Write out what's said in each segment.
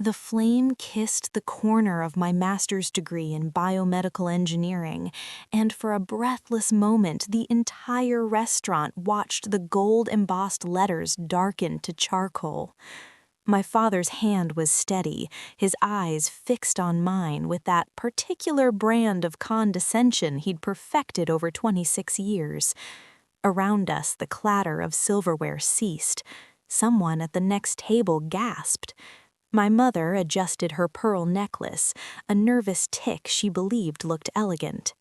The flame kissed the corner of my master's degree in biomedical engineering, and for a breathless moment the entire restaurant watched the gold-embossed letters darken to charcoal. My father's hand was steady, his eyes fixed on mine with that particular brand of condescension he'd perfected over 26 years. Around us, the clatter of silverware ceased. Someone at the next table gasped. My mother adjusted her pearl necklace, a nervous tick she believed looked elegant.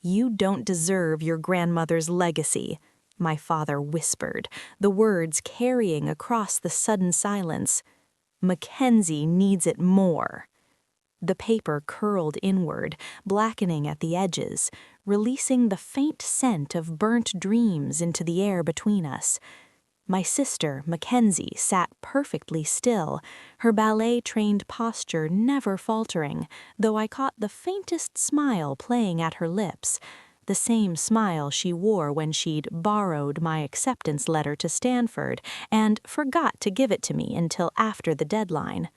"You don't deserve your grandmother's legacy," my father whispered, the words carrying across the sudden silence. "Mackenzie needs it more." The paper curled inward, blackening at the edges, releasing the faint scent of burnt dreams into the air between us. My sister, Mackenzie, sat perfectly still, her ballet-trained posture never faltering, though I caught the faintest smile playing at her lips, the same smile she wore when she'd borrowed my acceptance letter to Stanford and forgot to give it to me until after the deadline.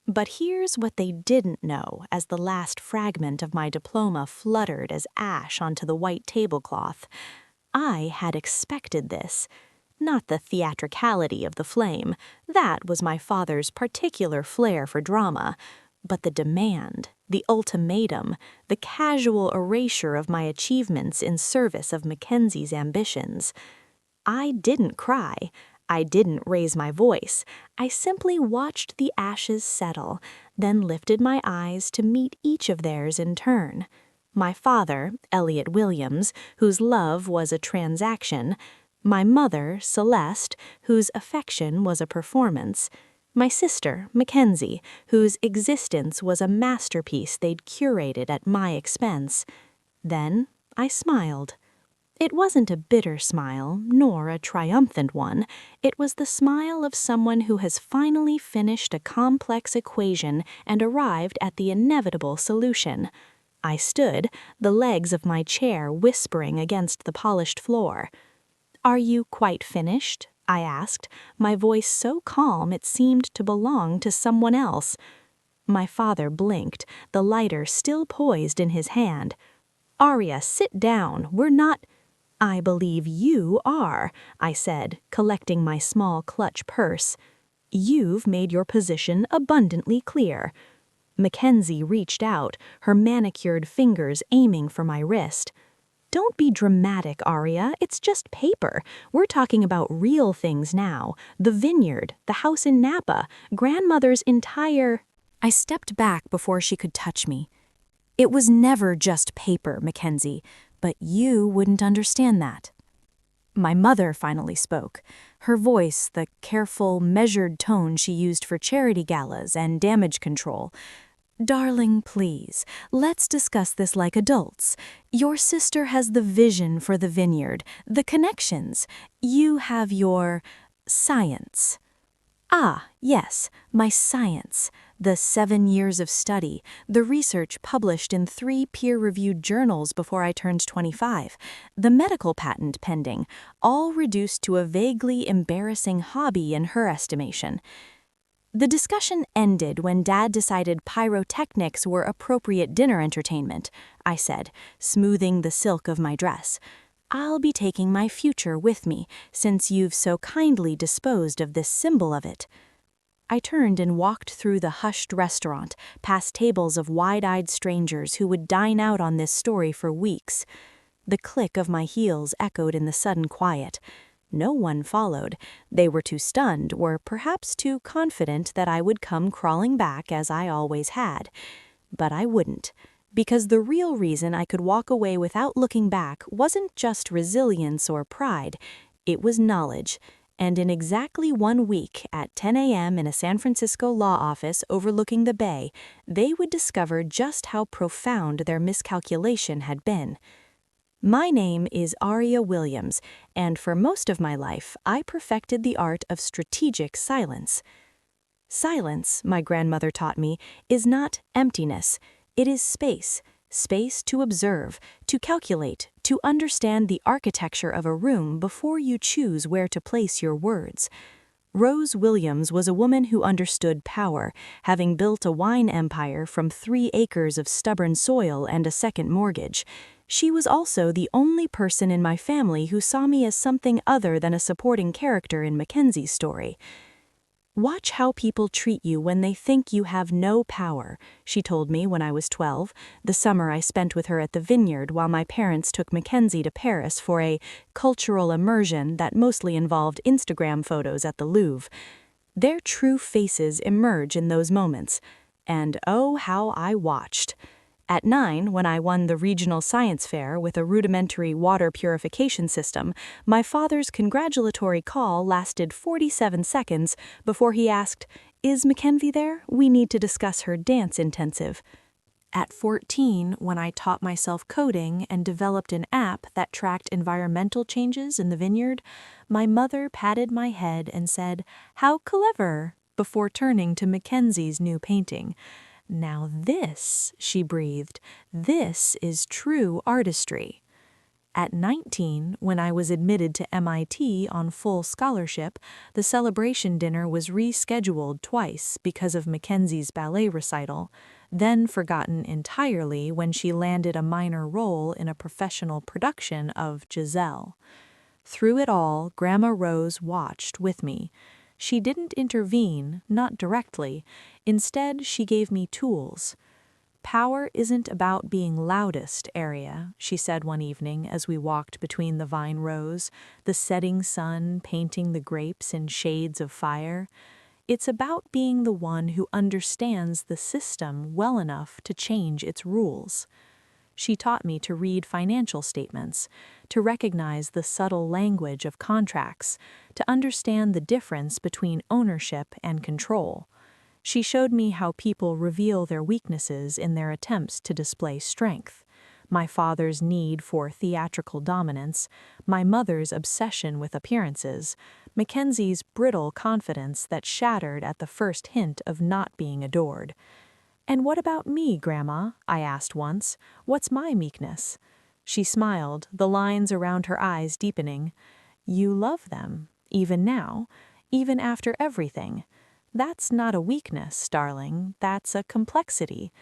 But here's what they didn't know as the last fragment of my diploma fluttered as ash onto the white tablecloth. I had expected this. Not the theatricality of the flame, that was my father's particular flair for drama, but the demand, the ultimatum, the casual erasure of my achievements in service of Mackenzie's ambitions. I didn't cry. I didn't raise my voice. I simply watched the ashes settle, then lifted my eyes to meet each of theirs in turn. My father, Aria Williams, whose love was a transaction, my mother, Celeste, whose affection was a performance, my sister, Mackenzie, whose existence was a masterpiece they'd curated at my expense. Then I smiled. It wasn't a bitter smile, nor a triumphant one. It was the smile of someone who has finally finished a complex equation and arrived at the inevitable solution. I stood, the legs of my chair whispering against the polished floor. "Are you quite finished?" I asked, my voice so calm it seemed to belong to someone else. My father blinked, the lighter still poised in his hand. "Aria, sit down. We're not—" "I believe you are," I said, collecting my small clutch purse. "You've made your position abundantly clear." Mackenzie reached out, her manicured fingers aiming for my wrist. "Don't be dramatic, Aria. It's just paper. We're talking about real things now. The vineyard, the house in Napa, grandmother's entire—" I stepped back before she could touch me. "It was never just paper, Mackenzie, but you wouldn't understand that." My mother finally spoke. Her voice, the careful, measured tone she used for charity galas and damage control. "Darling, please, let's discuss this like adults. Your sister has the vision for the vineyard, the connections. You have your science." "Ah, yes, my science. The 7 years of study, the research published in 3 peer-reviewed journals before I turned 25, the medical patent pending, all reduced to a vaguely embarrassing hobby in her estimation." The discussion ended when Dad decided pyrotechnics were appropriate dinner entertainment, I said, smoothing the silk of my dress. "I'll be taking my future with me, since you've so kindly disposed of this symbol of it." I turned and walked through the hushed restaurant, past tables of wide-eyed strangers who would dine out on this story for weeks. The click of my heels echoed in the sudden quiet. No one followed. They were too stunned, or perhaps too confident that I would come crawling back as I always had. But I wouldn't, because the real reason I could walk away without looking back wasn't just resilience or pride. It was knowledge. And in exactly 1 week, at 10 a.m. in a San Francisco law office overlooking the bay, they would discover just how profound their miscalculation had been. My name is Aria Williams, and for most of my life, I perfected the art of strategic silence. Silence, my grandmother taught me, is not emptiness. It is space. Space to observe, to calculate, to understand the architecture of a room before you choose where to place your words. Rose Williams was a woman who understood power, having built a wine empire from 3 acres of stubborn soil and a second mortgage. She was also the only person in my family who saw me as something other than a supporting character in Mackenzie's story. "Watch how people treat you when they think you have no power," she told me when I was 12, the summer I spent with her at the vineyard while my parents took Mackenzie to Paris for a cultural immersion that mostly involved Instagram photos at the Louvre. Their true faces emerge in those moments, and oh, how I watched. At 9, when I won the regional science fair with a rudimentary water purification system, my father's congratulatory call lasted 47 seconds before he asked, "Is Mackenzie there? We need to discuss her dance intensive." At 14, when I taught myself coding and developed an app that tracked environmental changes in the vineyard, my mother patted my head and said, "How clever," before turning to Mackenzie's new painting. "Now this," she breathed, "this is true artistry." At 19, when I was admitted to MIT on full scholarship, the celebration dinner was rescheduled twice because of Mackenzie's ballet recital, then forgotten entirely when she landed a minor role in a professional production of Giselle. Through it all, Grandma Rose watched with me. She didn't intervene, not directly. Instead, she gave me tools. "Power isn't about being loudest, Aria," she said one evening as we walked between the vine rows, the setting sun painting the grapes in shades of fire. "It's about being the one who understands the system well enough to change its rules." She taught me to read financial statements, to recognize the subtle language of contracts, to understand the difference between ownership and control. She showed me how people reveal their weaknesses in their attempts to display strength. My father's need for theatrical dominance, my mother's obsession with appearances, Mackenzie's brittle confidence that shattered at the first hint of not being adored. "And what about me, Grandma?" I asked once. "What's my meekness?" She smiled, the lines around her eyes deepening. "You love them, even now, even after everything. That's not a weakness, darling, that's a complexity.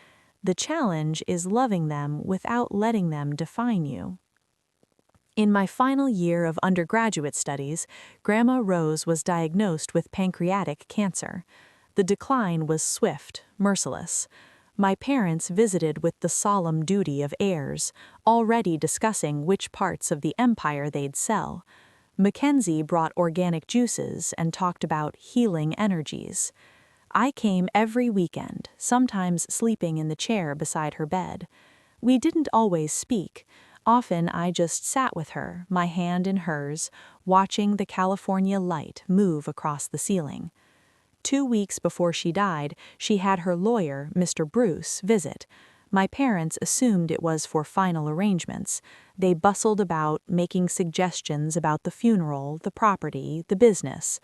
The challenge is loving them without letting them define you." In my final year of undergraduate studies, Grandma Rose was diagnosed with pancreatic cancer. The decline was swift, merciless. My parents visited with the solemn duty of heirs, already discussing which parts of the empire they'd sell. Mackenzie brought organic juices and talked about healing energies. I came every weekend, sometimes sleeping in the chair beside her bed. We didn't always speak. Often I just sat with her, my hand in hers, watching the California light move across the ceiling. 2 weeks before she died, she had her lawyer, Mr. Bruce, visit. My parents assumed it was for final arrangements. They bustled about, making suggestions about the funeral, the property, the business.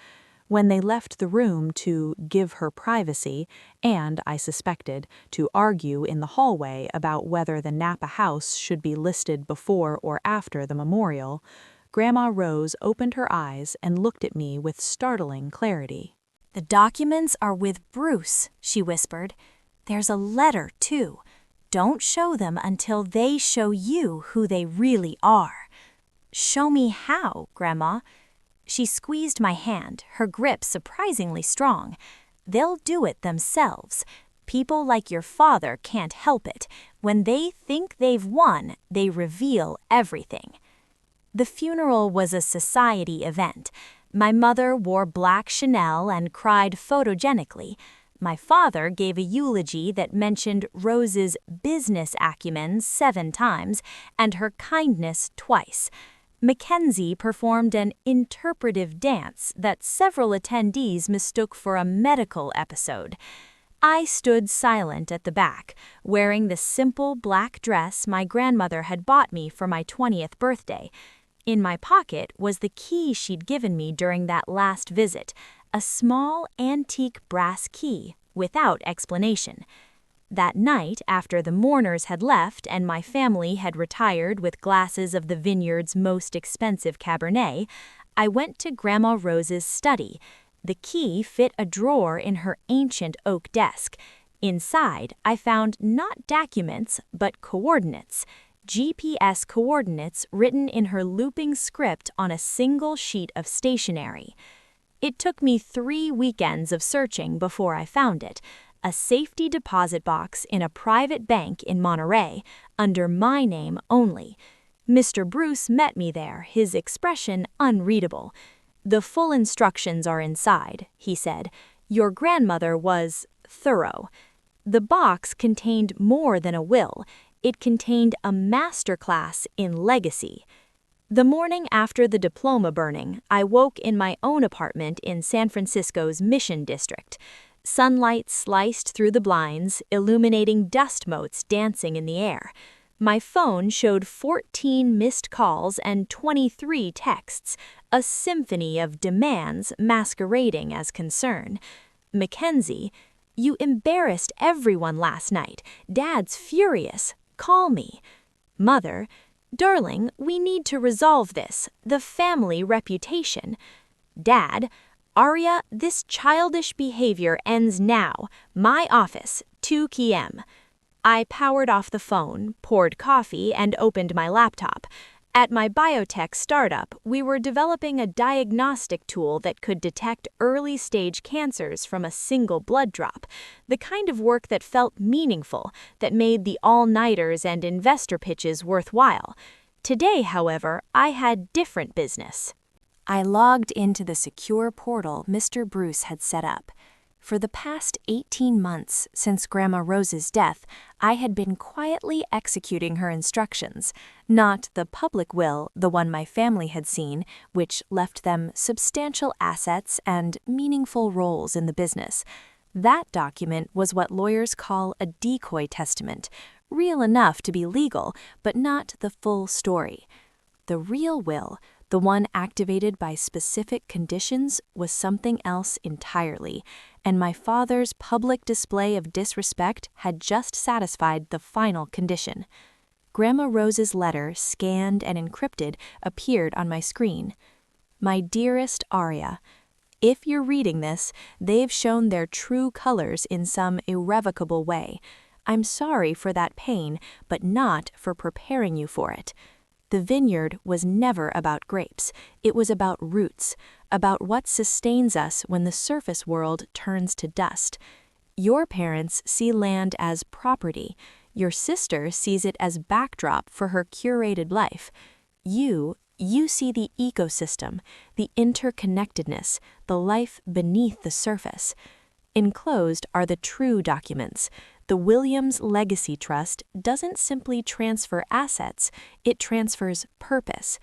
When they left the room to give her privacy, and, I suspected, to argue in the hallway about whether the Napa house should be listed before or after the memorial, Grandma Rose opened her eyes and looked at me with startling clarity. "The documents are with Bruce," she whispered. "There's a letter, too. Don't show them until they show you who they really are." "Show me how, Grandma?" She squeezed my hand, her grip surprisingly strong. "They'll do it themselves. People like your father can't help it. When they think they've won, they reveal everything." The funeral was a society event. My mother wore black Chanel and cried photogenically. My father gave a eulogy that mentioned Rose's business acumen 7 times and her kindness twice. Mackenzie performed an interpretive dance that several attendees mistook for a medical episode. I stood silent at the back, wearing the simple black dress my grandmother had bought me for my 20th birthday. In my pocket was the key she'd given me during that last visit, a small antique brass key, without explanation. That night, after the mourners had left and my family had retired with glasses of the vineyard's most expensive Cabernet, I went to Grandma Rose's study. The key fit a drawer in her ancient oak desk. Inside, I found not documents, but coordinates. GPS coordinates written in her looping script on a single sheet of stationery. It took me 3 weekends of searching before I found it. A safety deposit box in a private bank in Monterey, under my name only. Mr. Bruce met me there, his expression unreadable. "The full instructions are inside," he said. "Your grandmother was thorough." The box contained more than a will. It contained a master class in legacy. The morning after the diploma burning, I woke in my own apartment in San Francisco's Mission District. Sunlight sliced through the blinds, illuminating dust motes dancing in the air. My phone showed 14 missed calls and 23 texts, a symphony of demands masquerading as concern. "Mackenzie, you embarrassed everyone last night. Dad's furious. Call me." "Mother, darling, we need to resolve this. The family reputation." "Dad, Aria, this childish behavior ends now. My office, 2 p.m. I powered off the phone, poured coffee, and opened my laptop. At my biotech startup, we were developing a diagnostic tool that could detect early-stage cancers from a single blood drop, the kind of work that felt meaningful, that made the all-nighters and investor pitches worthwhile. Today, however, I had different business. I logged into the secure portal Mr. Bruce had set up. For the past 18 months, since Grandma Rose's death, I had been quietly executing her instructions, not the public will, the one my family had seen, which left them substantial assets and meaningful roles in the business. That document was what lawyers call a decoy testament, real enough to be legal, but not the full story. The real will, the one activated by specific conditions, was something else entirely, and my father's public display of disrespect had just satisfied the final condition. Grandma Rose's letter, scanned and encrypted, appeared on my screen. "My dearest Aria, if you're reading this, they've shown their true colors in some irrevocable way. I'm sorry for that pain, but not for preparing you for it. The vineyard was never about grapes. It was about roots, about what sustains us when the surface world turns to dust. Your parents see land as property. Your sister sees it as backdrop for her curated life. You see the ecosystem, the interconnectedness, the life beneath the surface. Enclosed are the true documents. The Williams Legacy Trust doesn't simply transfer assets, it transfers purpose.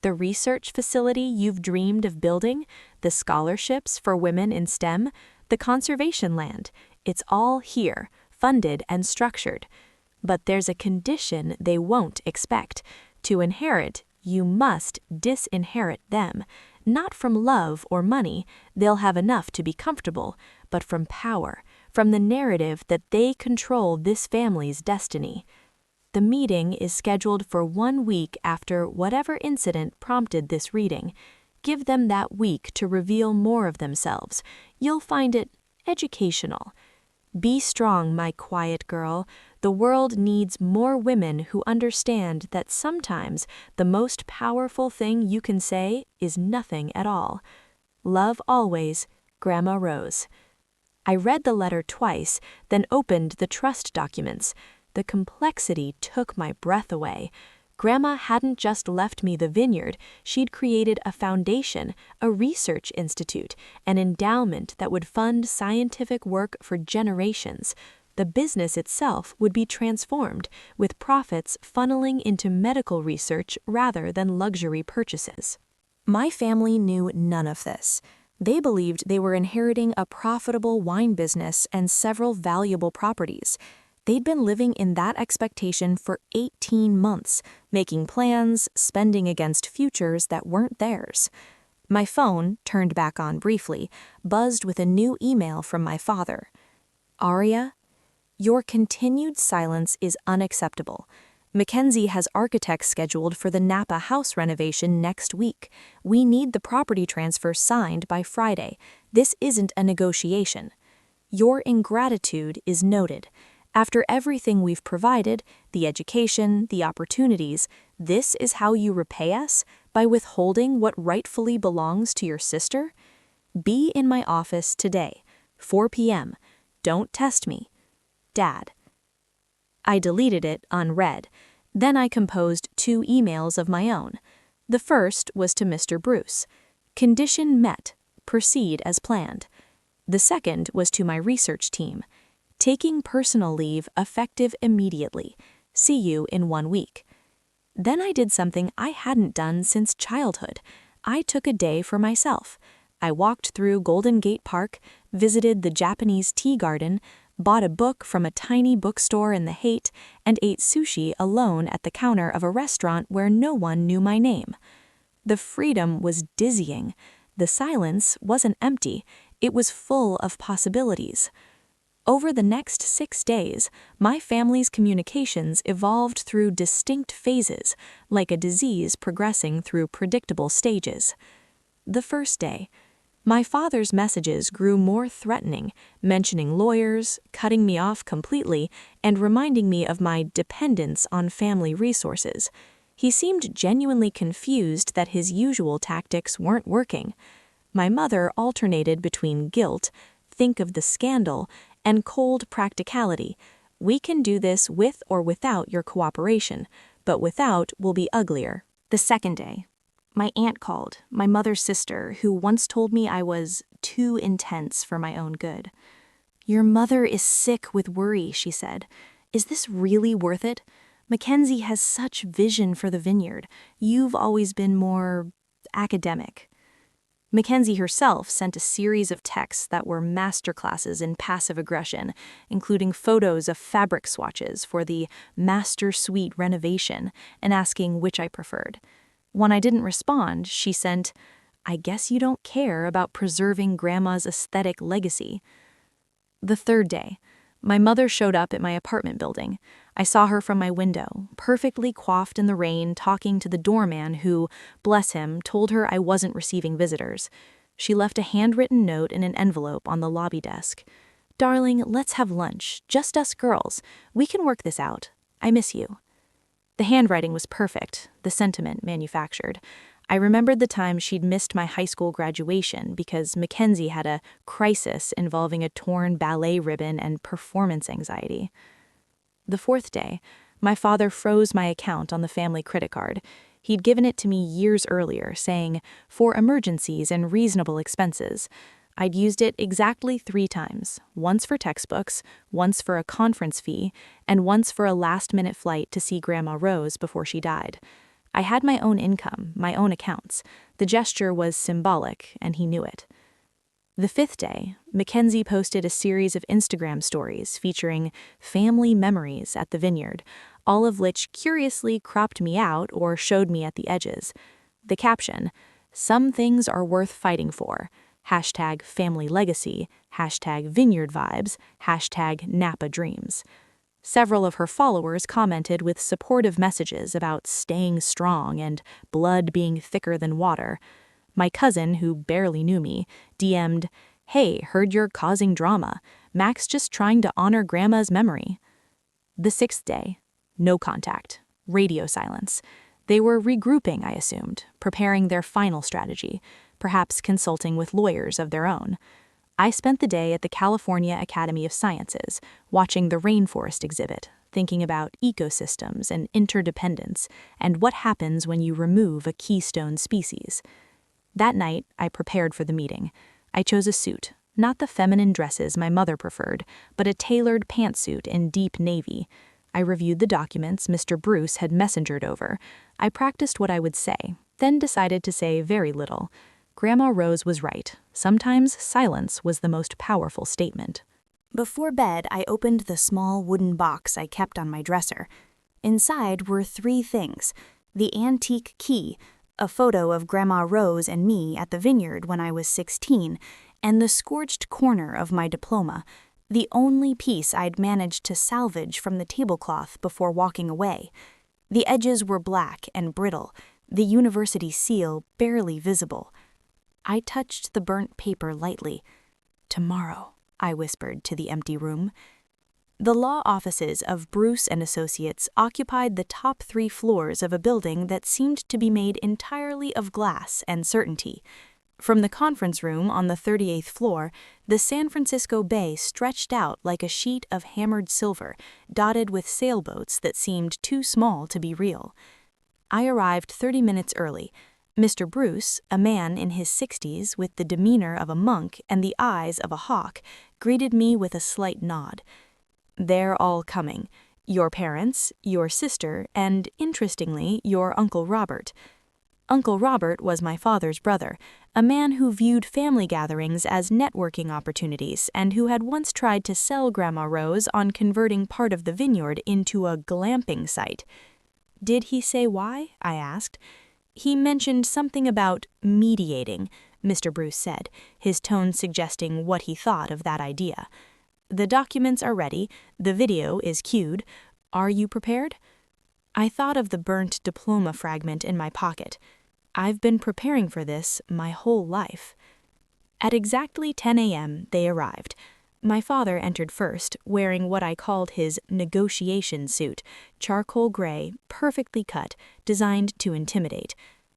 The research facility you've dreamed of building, the scholarships for women in STEM, the conservation land, it's all here, funded and structured. But there's a condition they won't expect. To inherit, you must disinherit them. Not from love or money, they'll have enough to be comfortable, but from power, from the narrative that they control this family's destiny. The meeting is scheduled for 1 week after whatever incident prompted this reading. Give them that week to reveal more of themselves. You'll find it educational. Be strong, my quiet girl. The world needs more women who understand that sometimes the most powerful thing you can say is nothing at all. Love always, Grandma Rose." I read the letter twice, then opened the trust documents. The complexity took my breath away. Grandma hadn't just left me the vineyard, she'd created a foundation, a research institute, an endowment that would fund scientific work for generations. The business itself would be transformed, with profits funneling into medical research rather than luxury purchases. My family knew none of this. They believed they were inheriting a profitable wine business and several valuable properties. They'd been living in that expectation for 18 months, making plans, spending against futures that weren't theirs. My phone, turned back on briefly, buzzed with a new email from my father. "Aria, your continued silence is unacceptable. Mackenzie has architects scheduled for the Napa house renovation next week. We need the property transfer signed by Friday. This isn't a negotiation. Your ingratitude is noted. After everything we've provided, the education, the opportunities, this is how you repay us? By withholding what rightfully belongs to your sister? Be in my office today, 4 p.m. Don't test me. Dad. I deleted it unread. Then I composed 2 emails of my own. The first was to Mr. Bruce. Condition met. Proceed as planned. The second was to my research team. Taking personal leave effective immediately. See you in 1 week. Then I did something I hadn't done since childhood. I took a day for myself. I walked through Golden Gate Park, visited the Japanese tea garden, bought a book from a tiny bookstore in the Haight, and ate sushi alone at the counter of a restaurant where no one knew my name. The freedom was dizzying. The silence wasn't empty. It was full of possibilities. Over the next 6 days, my family's communications evolved through distinct phases, like a disease progressing through predictable stages. The first day, my father's messages grew more threatening, mentioning lawyers, cutting me off completely, and reminding me of my dependence on family resources. He seemed genuinely confused that his usual tactics weren't working. My mother alternated between guilt, think of the scandal, and cold practicality. We can do this with or without your cooperation, but without will be uglier. The second day, my aunt called, my mother's sister, who once told me I was too intense for my own good. Your mother is sick with worry, she said. Is this really worth it? Mackenzie has such vision for the vineyard. You've always been more academic. Mackenzie herself sent a series of texts that were masterclasses in passive aggression, including photos of fabric swatches for the master suite renovation and asking which I preferred. When I didn't respond, she sent, "I guess you don't care about preserving Grandma's aesthetic legacy." The third day, my mother showed up at my apartment building. I saw her from my window, perfectly coiffed in the rain, talking to the doorman who, bless him, told her I wasn't receiving visitors. She left a handwritten note in an envelope on the lobby desk. "Darling, let's have lunch. Just us girls. We can work this out. I miss you." The handwriting was perfect, the sentiment manufactured. I remembered the time she'd missed my high school graduation because Mackenzie had a crisis involving a torn ballet ribbon and performance anxiety. The fourth day, my father froze my account on the family credit card. He'd given it to me years earlier, saying, "For emergencies and reasonable expenses." I'd used it exactly 3 times, once for textbooks, once for a conference fee, and once for a last-minute flight to see Grandma Rose before she died. I had my own income, my own accounts. The gesture was symbolic, and he knew it. The 5th day, Mackenzie posted a series of Instagram stories featuring family memories at the vineyard, all of which curiously cropped me out or showed me at the edges. The caption, "Some things are worth fighting for," #family legacy, #vineyard vibes, #Napa dreams. Several of her followers commented with supportive messages about staying strong and blood being thicker than water. My cousin, who barely knew me, DM'd, "Hey, heard you're causing drama. Mac's just trying to honor Grandma's memory." The 6th day, no contact, radio silence. They were regrouping, I assumed, preparing their final strategy, perhaps consulting with lawyers of their own. I spent the day at the California Academy of Sciences, watching the rainforest exhibit, thinking about ecosystems and interdependence, and what happens when you remove a keystone species. That night, I prepared for the meeting. I chose a suit, not the feminine dresses my mother preferred, but a tailored pantsuit in deep navy. I reviewed the documents Mr. Bruce had messengered over. I practiced what I would say, then decided to say very little. Grandma Rose was right. Sometimes silence was the most powerful statement. Before bed, I opened the small wooden box I kept on my dresser. Inside were 3 things: the antique key, a photo of Grandma Rose and me at the vineyard when I was 16, and the scorched corner of my diploma, the only piece I'd managed to salvage from the tablecloth before walking away. The edges were black and brittle, the university seal barely visible. I touched the burnt paper lightly. "Tomorrow," I whispered to the empty room. The law offices of Bruce and Associates occupied the top 3 floors of a building that seemed to be made entirely of glass and certainty. From the conference room on the 38th floor, the San Francisco Bay stretched out like a sheet of hammered silver, dotted with sailboats that seemed too small to be real. I arrived 30 minutes early. Mr. Bruce, a man in his 60s with the demeanor of a monk and the eyes of a hawk, greeted me with a slight nod. "They're all coming. Your parents, your sister, and, interestingly, your Uncle Robert." Uncle Robert was my father's brother, a man who viewed family gatherings as networking opportunities and who had once tried to sell Grandma Rose on converting part of the vineyard into a glamping site. "Did he say why?" I asked. "He mentioned something about mediating," Mr. Bruce said, his tone suggesting what he thought of that idea. "The documents are ready, the video is cued. Are you prepared?" I thought of the burnt diploma fragment in my pocket. I've been preparing for this my whole life. At exactly 10 a.m., they arrived. My father entered first, wearing what I called his negotiation suit, charcoal gray, perfectly cut, designed to intimidate.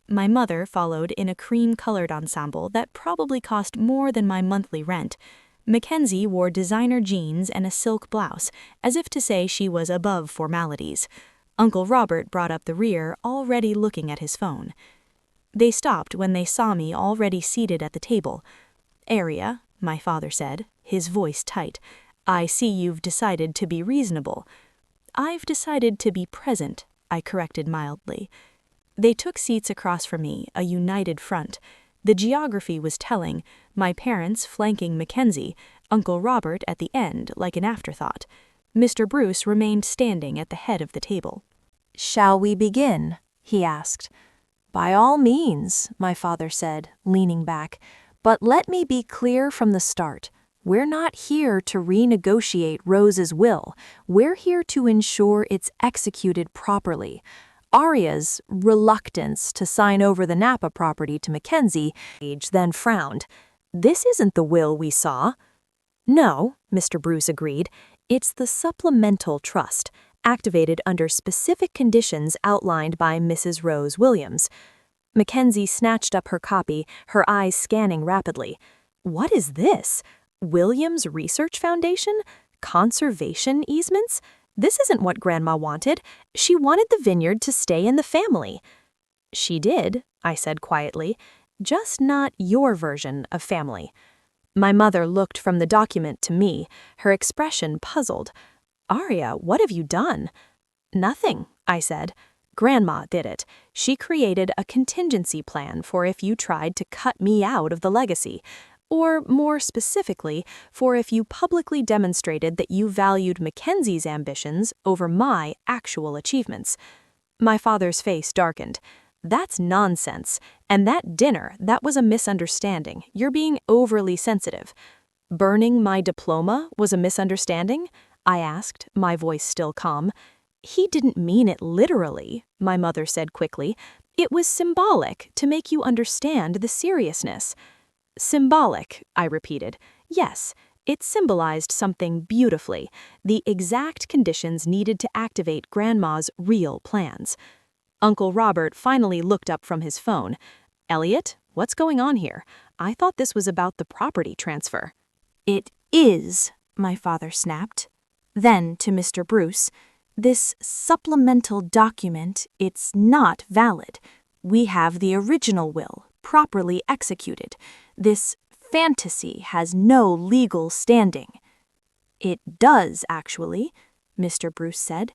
My mother followed in a cream-colored ensemble that probably cost more than my monthly rent. Mackenzie wore designer jeans and a silk blouse, as if to say she was above formalities. Uncle Robert brought up the rear, already looking at his phone. They stopped when they saw me already seated at the table. "Aria," my father said, his voice tight, "I see you've decided to be reasonable." "I've decided to be present," I corrected mildly. They took seats across from me, a united front. The geography was telling, my parents flanking Mackenzie, Uncle Robert at the end like an afterthought. Mr. Bruce remained standing at the head of the table. "Shall we begin?" he asked. "By all means," my father said, leaning back. "But let me be clear from the start. We're not here to renegotiate Rose's will. We're here to ensure it's executed properly. Aria's reluctance to sign over the Napa property to Mackenzie then frowned. This isn't the will we saw." "No," Mr. Bruce agreed. "It's the supplemental trust, activated under specific conditions outlined by Mrs. Rose Williams." Mackenzie snatched up her copy, her eyes scanning rapidly. "What is this? Williams Research Foundation? Conservation easements? This isn't what Grandma wanted. She wanted the vineyard to stay in the family." "She did," I said quietly, "just not your version of family." My mother looked from the document to me, her expression puzzled. "Aria, what have you done?" "Nothing," I said. "Grandma did it. She created a contingency plan for if you tried to cut me out of the legacy. Or, more specifically, for if you publicly demonstrated that you valued Mackenzie's ambitions over my actual achievements." My father's face darkened. "That's nonsense. And that dinner, that was a misunderstanding. You're being overly sensitive." "Burning my diploma was a misunderstanding?" I asked, my voice still calm. "He didn't mean it literally," my mother said quickly. "It was symbolic to make you understand the seriousness." "Symbolic," I repeated. "Yes, it symbolized something beautifully, the exact conditions needed to activate Grandma's real plans." Uncle Robert finally looked up from his phone. "Elliot, what's going on here? I thought this was about the property transfer." "It is," my father snapped. Then to Mr. Bruce, "This supplemental document, it's not valid. We have the original will, properly executed. This fantasy has no legal standing." "It does, actually," Mr. Bruce said.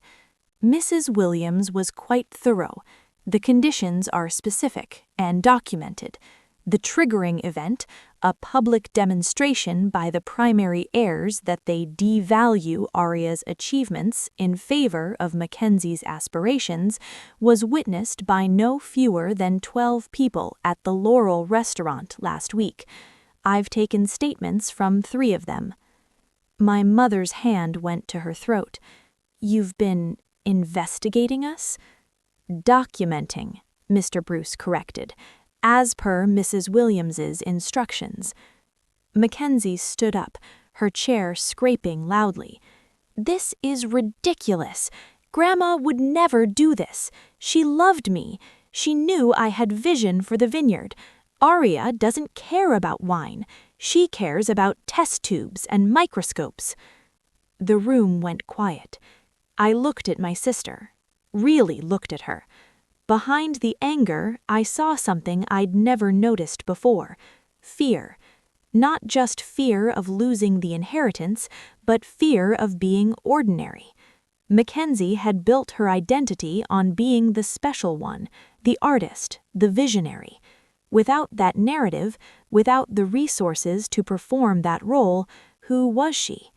"Mrs. Williams was quite thorough. The conditions are specific and documented. The triggering event, a public demonstration by the primary heirs that they devalue Aria's achievements in favor of Mackenzie's aspirations, was witnessed by no fewer than 12 people at the Laurel restaurant last week. I've taken statements from 3 of them." My mother's hand went to her throat. "You've been investigating us?" "Documenting," Mr. Bruce corrected. as per Mrs. Williams's instructions. Mackenzie stood up, her chair scraping loudly. "This is ridiculous. Grandma would never do this. She loved me. She knew I had vision for the vineyard. Aria doesn't care about wine. She cares about test tubes and microscopes." The room went quiet. I looked at my sister, really looked at her. Behind the anger, I saw something I'd never noticed before: fear. Not just fear of losing the inheritance, but fear of being ordinary. Mackenzie had built her identity on being the special one, the artist, the visionary. Without that narrative, without the resources to perform that role, who was she?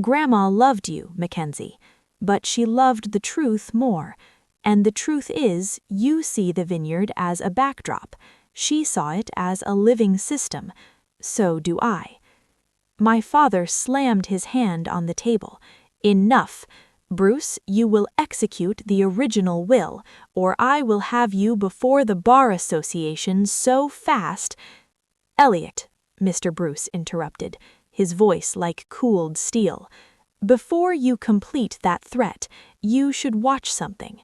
Grandma loved you, Mackenzie, but she loved the truth more. And the truth is, you see the vineyard as a backdrop. She saw it as a living system. So do I. My father slammed his hand on the table. "Enough. Bruce, you will execute the original will, or I will have you before the Bar Association so fast—" "Elliot," Mr. Bruce interrupted, his voice like cooled steel, "before you complete that threat, you should watch something."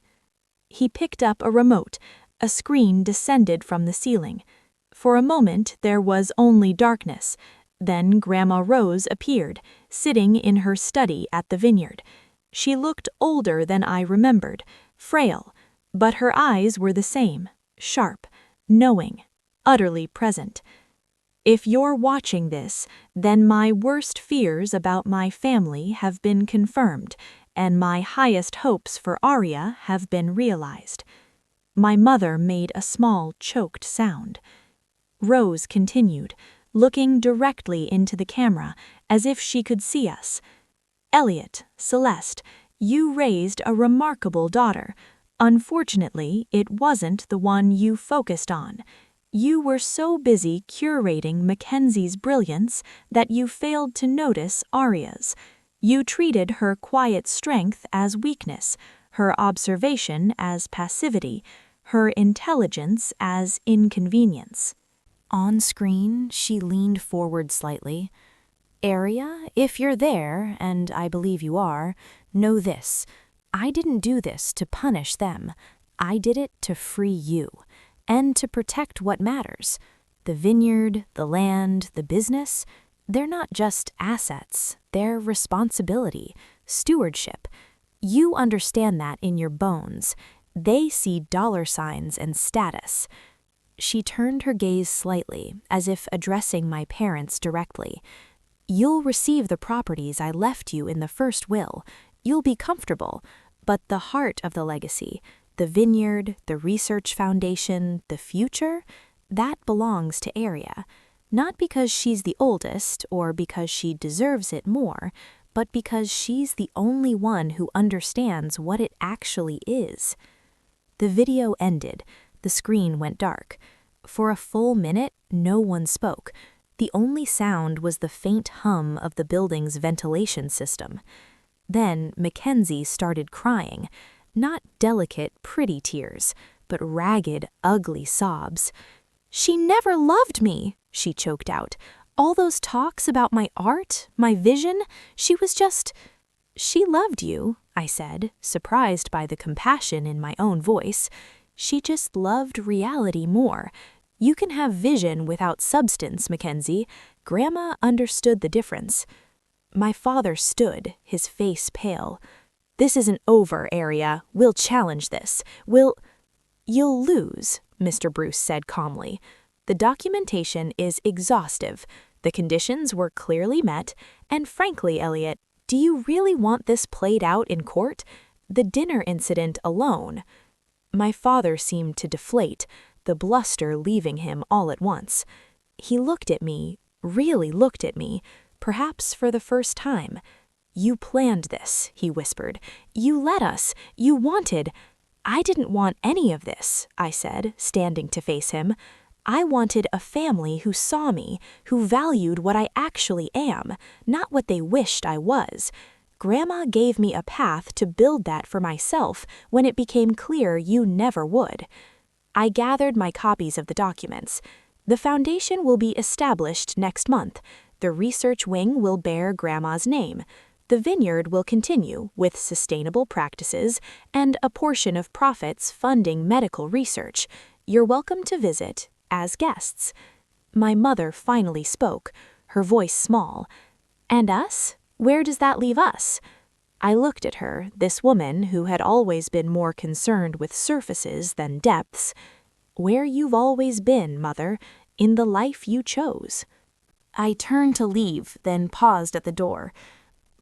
He picked up a remote. A screen descended from the ceiling. For a moment there was only darkness. Then Grandma Rose appeared, sitting in her study at the vineyard. She looked older than I remembered, frail, but her eyes were the same, sharp, knowing, utterly present. If you're watching this, then my worst fears about my family have been confirmed, and my highest hopes for Aria have been realized. My mother made a small, choked sound. Rose continued, looking directly into the camera, as if she could see us. "Elliot, Celeste, you raised a remarkable daughter. Unfortunately, it wasn't the one you focused on. You were so busy curating Mackenzie's brilliance that you failed to notice Aria's. You treated her quiet strength as weakness, her observation as passivity, her intelligence as inconvenience." On screen, she leaned forward slightly. "Aria, if you're there, and I believe you are, know this. I didn't do this to punish them. I did it to free you, and to protect what matters. The vineyard, the land, the business, they're not just assets, they're responsibility, stewardship. You understand that in your bones. They see dollar signs and status." She turned her gaze slightly, as if addressing my parents directly. "You'll receive the properties I left you in the first will. You'll be comfortable. But the heart of the legacy, the vineyard, the research foundation, the future, that belongs to Aria. Not because she's the oldest or because she deserves it more, but because she's the only one who understands what it actually is." The video ended. The screen went dark. For a full minute, no one spoke. The only sound was the faint hum of the building's ventilation system. Then Mackenzie started crying. Not delicate, pretty tears, but ragged, ugly sobs. "She never loved me," she choked out. "All those talks about my art, my vision, she was just—" "She loved you," I said, surprised by the compassion in my own voice. "She just loved reality more. You can have vision without substance, Mackenzie. Grandma understood the difference." My father stood, his face pale. "This isn't over, Aria. We'll challenge this. You'll lose," Mr. Bruce said calmly. "The documentation is exhaustive. The conditions were clearly met, and frankly, Elliot, do you really want this played out in court? The dinner incident alone—" My father seemed to deflate, the bluster leaving him all at once. He looked at me, really looked at me, perhaps for the first time. "You planned this," he whispered. "You let us. You wanted—" "I didn't want any of this," I said, standing to face him. "I wanted a family who saw me, who valued what I actually am, not what they wished I was. Grandma gave me a path to build that for myself when it became clear you never would." I gathered my copies of the documents. The foundation will be established next month. The research wing will bear Grandma's name. The vineyard will continue with sustainable practices and a portion of profits funding medical research. You're welcome to visit as guests. My mother finally spoke, her voice small. And us? Where does that leave us? I looked at her, this woman who had always been more concerned with surfaces than depths. Where you've always been, Mother, in the life you chose. I turned to leave, then paused at the door.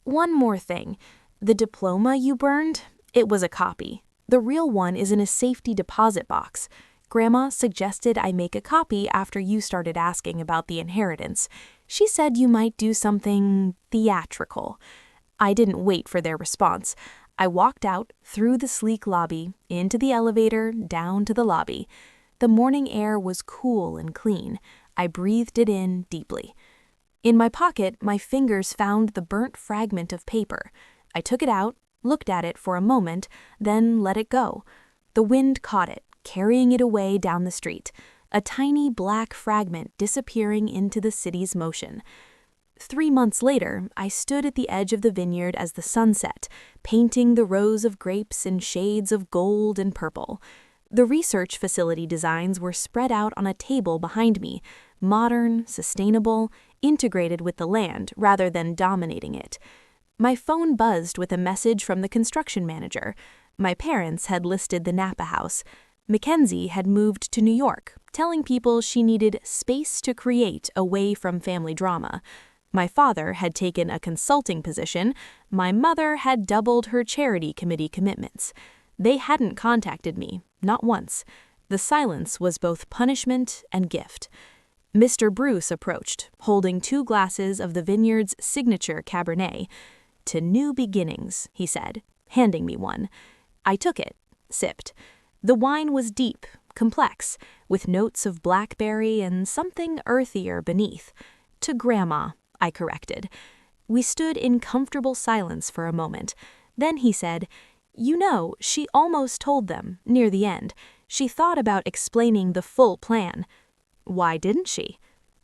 One more thing. The diploma you burned? It was a copy. The real one is in a safety deposit box. Grandma suggested I make a copy after you started asking about the inheritance. She said you might do something theatrical. I didn't wait for their response. I walked out, through the sleek lobby, into the elevator, down to the lobby. The morning air was cool and clean. I breathed it in deeply. In my pocket, my fingers found the burnt fragment of paper. I took it out, looked at it for a moment, then let it go. The wind caught it, carrying it away down the street, a tiny black fragment disappearing into the city's motion. 3 months later, I stood at the edge of the vineyard as the sun set, painting the rows of grapes in shades of gold and purple. The research facility designs were spread out on a table behind me, modern, sustainable, integrated with the land rather than dominating it. My phone buzzed with a message from the construction manager. My parents had listed the Napa house. Mackenzie had moved to New York, telling people she needed space to create away from family drama. My father had taken a consulting position. My mother had doubled her charity committee commitments. They hadn't contacted me, not once. The silence was both punishment and gift. Mr. Bruce approached, holding 2 glasses of the vineyard's signature Cabernet. "To new beginnings," he said, handing me one. I took it, sipped. The wine was deep, complex, with notes of blackberry and something earthier beneath. "To Grandma," I corrected. We stood in comfortable silence for a moment. Then he said, "You know, she almost told them, near the end. She thought about explaining the full plan." "Why didn't she?"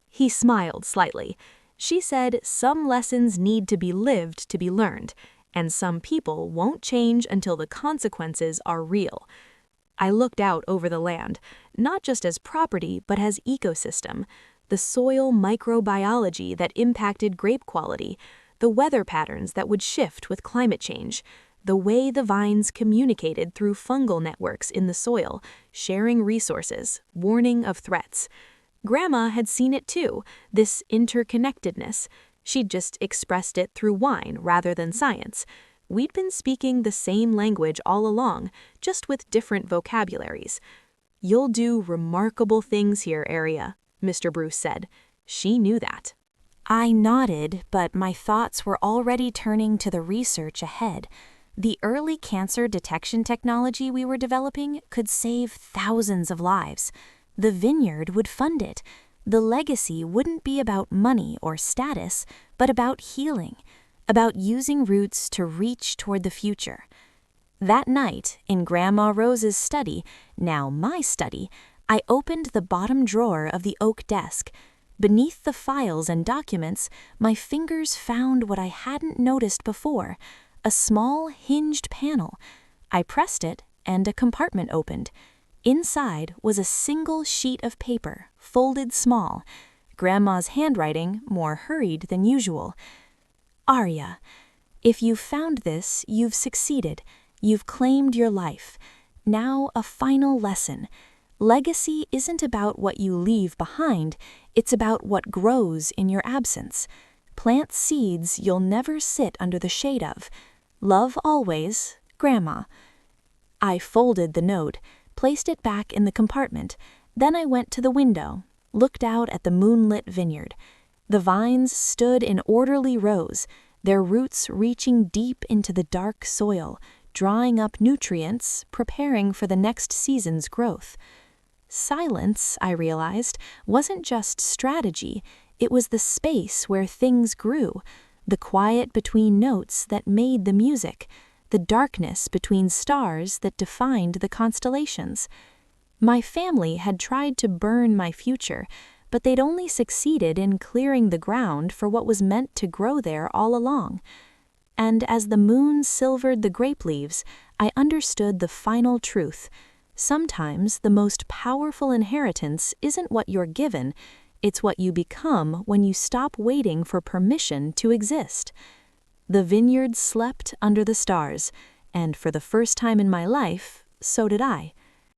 He smiled slightly. "She said some lessons need to be lived to be learned, and some people won't change until the consequences are real." I looked out over the land, not just as property but as ecosystem. The soil microbiology that impacted grape quality, the weather patterns that would shift with climate change, the way the vines communicated through fungal networks in the soil, sharing resources, warning of threats. Grandma had seen it too, this interconnectedness. She'd just expressed it through wine rather than science. We'd been speaking the same language all along, just with different vocabularies. "You'll do remarkable things here, Aria," Mr. Bruce said. She knew that. I nodded, but my thoughts were already turning to the research ahead. The early cancer detection technology we were developing could save thousands of lives. The vineyard would fund it. The legacy wouldn't be about money or status, but about healing, about using roots to reach toward the future. That night, in Grandma Rose's study, now my study, I opened the bottom drawer of the oak desk. Beneath the files and documents, my fingers found what I hadn't noticed before, a small hinged panel. I pressed it, and a compartment opened. Inside was a single sheet of paper, folded small. Grandma's handwriting more hurried than usual. "Aria, if you've found this, you've succeeded. You've claimed your life. Now a final lesson. Legacy isn't about what you leave behind, it's about what grows in your absence. Plant seeds you'll never sit under the shade of. Love always, Grandma." I folded the note, placed it back in the compartment. Then I went to the window, looked out at the moonlit vineyard. The vines stood in orderly rows, their roots reaching deep into the dark soil, drawing up nutrients, preparing for the next season's growth. Silence, I realized, wasn't just strategy, it was the space where things grew, the quiet between notes that made the music, the darkness between stars that defined the constellations. My family had tried to burn my future, but they'd only succeeded in clearing the ground for what was meant to grow there all along. And as the moon silvered the grape leaves, I understood the final truth. Sometimes the most powerful inheritance isn't what you're given, it's what you become when you stop waiting for permission to exist. The vineyard slept under the stars, and for the first time in my life, so did I.